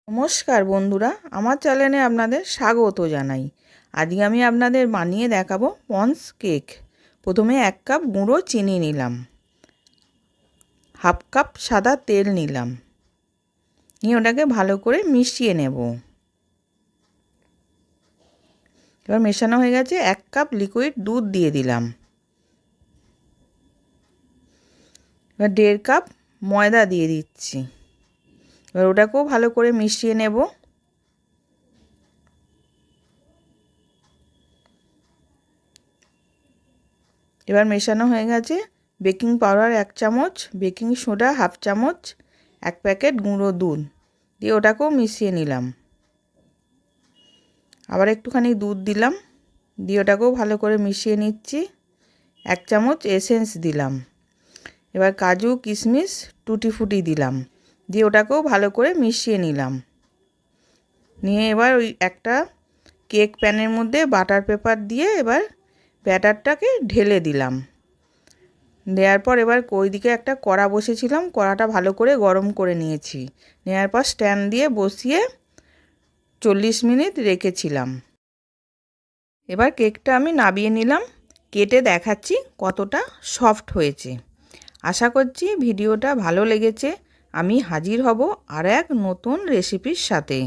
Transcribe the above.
নমস্কার বন্ধুরা, আমার চ্যানেলে আপনাদের স্বাগত জানাই। আজকে আমি আপনাদের বানিয়ে দেখাবো পন্স কেক। প্রথমে 1 কাপ গুঁড়ো চিনি নিলাম, হাফ কাপ সাদা তেল নিলাম, নিয়ে ওটাকে ভালো করে মিশিয়ে নেব। এবার মেশানো হয়ে গেছে, 1 কাপ লিকুইড দুধ দিয়ে দিলাম। এবার 1.5 কাপ ময়দা দিয়ে দিচ্ছি। এবার ওটাকেও ভালো করে মিশিয়ে নেব। এবার মেশানো হয়ে গেছে, বেকিং পাউডার 1 চামচ, বেকিং সোডা হাফ চামচ, 1 প্যাকেট গুঁড়ো দুধ দিয়ে ওটাকেও মিশিয়ে নিলাম। আবার একটুখানি দুধ দিলাম, দিয়ে ওটাকেও ভালো করে মিশিয়ে নিচ্ছি। 1 চামচ এসেন্স দিলাম। এবার কাজু কিশমিশ টুটি ফুটি দিলাম, দিয়ে ওটাকেও ভালো করে মিশিয়ে নিলাম। নিয়ে এবার ওই একটা কেক প্যানের মধ্যে বাটার পেপার দিয়ে এবার ব্যাটারটাকে ঢেলে দিলাম। দেওয়ার পর এবার ওইদিকে একটা কড়া বসেছিলাম, কড়াটা ভালো করে গরম করে নিয়েছি। নেওয়ার পর স্ট্যান্ড দিয়ে বসিয়ে 40 মিনিট রেখেছিলাম। এবার কেকটা আমি নামিয়ে নিলাম, কেটে দেখাচ্ছি কতটা সফট হয়েছে। আশা করছি ভিডিওটা ভালো লেগেছে। আমি হাজির হব আর এক নতুন রেসিপির সাথে।